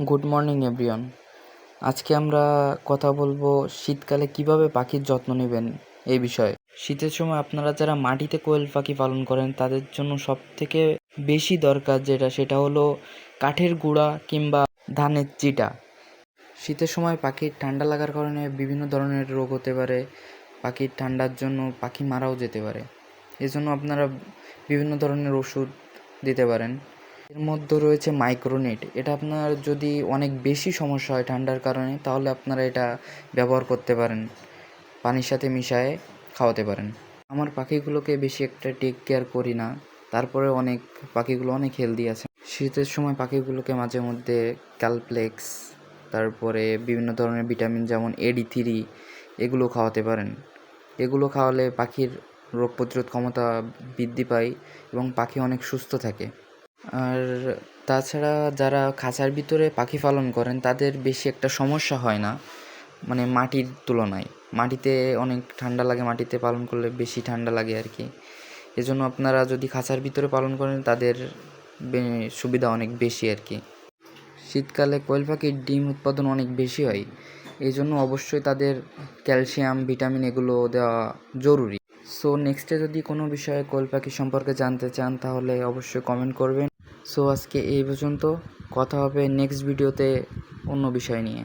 Good morning everyone. আজকে আমরা কথা বলবো শীতকালে কিভাবে পাখির যত্ন নেবেন এই বিষয়ে। শীতের সময় আপনারা যারা মাটিতে কোয়েল পাখি পালন করেন তাদের জন্য সবথেকে বেশি দরকার সেটা হলো কাঠের গুঁড়া কিংবা ধানের চিটা। শীতের সময় পাখির ঠান্ডা লাগার কারণে বিভিন্ন ধরনের রোগ হতে পারে, পাখির ঠান্ডার জন্য পাখি মারাও যেতে পারে। এজন্য আপনারা বিভিন্ন ধরনের ওষুধ দিতে পারেন। এর মধ্যে রয়েছে মাইক্রোনিট। এটা আপনার যদি অনেক বেশি সমস্যা হয় ঠান্ডার কারণে তাহলে আপনারা এটা ব্যবহার করতে পারেন, পানির সাথে মিশিয়ে খাওয়াতে পারেন। আমার পাখিগুলোকে বেশি একটা টেক কেয়ার করি না, তারপরে পাখিগুলো অনেক হেলদি আছে। শীতের সময় পাখিগুলোকে মাঝে মধ্যে ক্যালপ্লেক্স, তারপরে বিভিন্ন ধরনের ভিটামিন যেমন AD3 এগুলো খাওয়াতে পারেন। এগুলো খাওয়ালে পাখির রোগ প্রতিরোধ ক্ষমতা বৃদ্ধি পায় এবং পাখি অনেক সুস্থ থাকে। আর তাছাড়া যারা খাঁচার ভিতরে পাখি পালন করেন তাদের বেশি একটা সমস্যা হয় না, মানে মাটির তুলনায়। মাটিতে অনেক ঠান্ডা লাগে, মাটিতে পালন করলে বেশি ঠান্ডা লাগে আর কি। এজন্য আপনারা যদি খাঁচার ভিতরে পালন করেন তাদের সুবিধা অনেক বেশি আর কি। শীতকালে কোয়েল পাখির ডিম উৎপাদন অনেক বেশি হয়, এই জন্য অবশ্যই তাদের ক্যালসিয়াম, ভিটামিন এগুলো দেওয়া জরুরি। সো নেক্সটে যদি কোনো বিষয়ে কোয়েল পাখি সম্পর্কে জানতে চান তাহলে অবশ্যই কমেন্ট করবেন। সো আজকে এই পর্যন্ত, কথা হবে নেক্সট ভিডিওতে অন্য বিষয় নিয়ে।